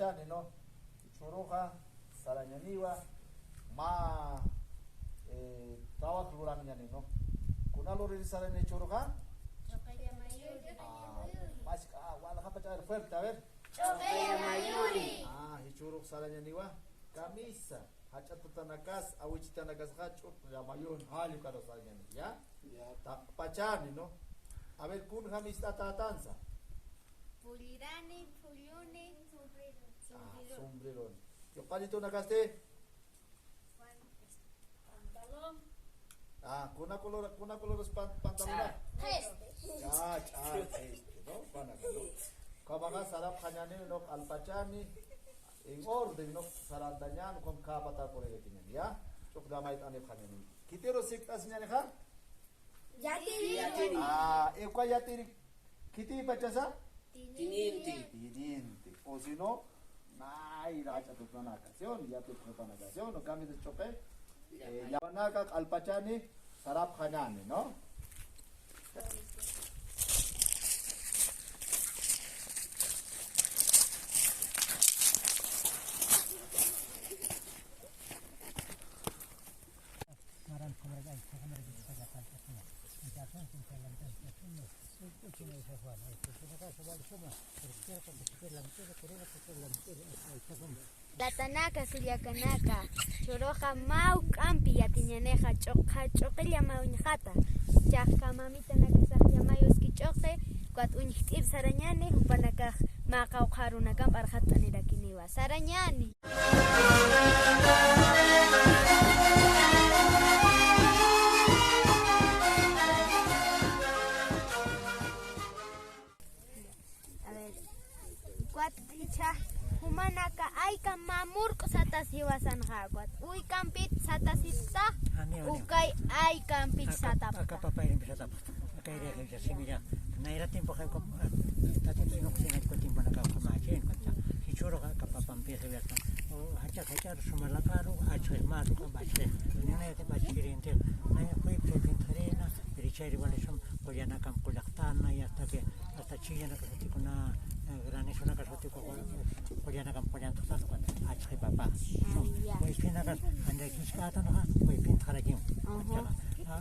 alpachani no churuja saranyaniwa ma tawak lurangnyani no kuna luri saranya churuja mas wala kapachar fuerte a ver hichuruk saranyaniwa camisa hachatutanakas awichitanakas hachut yamayun hali karo saranyani ya pachani no a ver kun hamista tatanza Pulirani, puliuni, sombrero. Yo palito nagaste. pantalón. Kuna color pantalon. No, pana no. Kabaga sarap kanyani no alpachani en orden no sarandañan con kapata por el tienen ya. Chok damait ane kanyani. Kitero siktas nyane kha? Yatiri. Kwa yatiri kiti pachasa? Tiniente. O si no, naira hacha tu planakación, ya tu planakación, no cambio de chope. Yabanaka alpachani sarap kanyani, ¿no? Tatanaka suyakanaka choroja mau campi yatiñaneja choqilla mauñjata chaqka mamita nakasaq llamayuski choqe kuat uñiqt'ir sarañani hupanakaq maqawqharunakam arhat'anirakiniwa sarañani humanaka ayka mamurko satas hiwasanqa kuat uy kampit satasita ukay ay kampit satapa papairin bisa tapa kay re semilla naira tiempo kay ko tatito no kusina ko tiempo na ka kumachen kanta hichoro ka kapapam pese verta o hacha sumalakaro achre maru ka bachre nena te bachirente na koi prepentarena richari vale som koyana kam kulaktana ya hasta chillana ka tikuna granizo na kasoti ko koyana kam koyan tosan ko achre papa koi pinakas ande kiskata na koi pin tharajim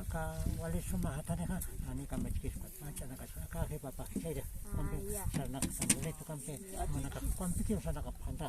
ka wali suma hatane ka ani kam mechkis ko acha na ka papa chede kampe sarna samule to kampe mana ka kompiti sana ka phanta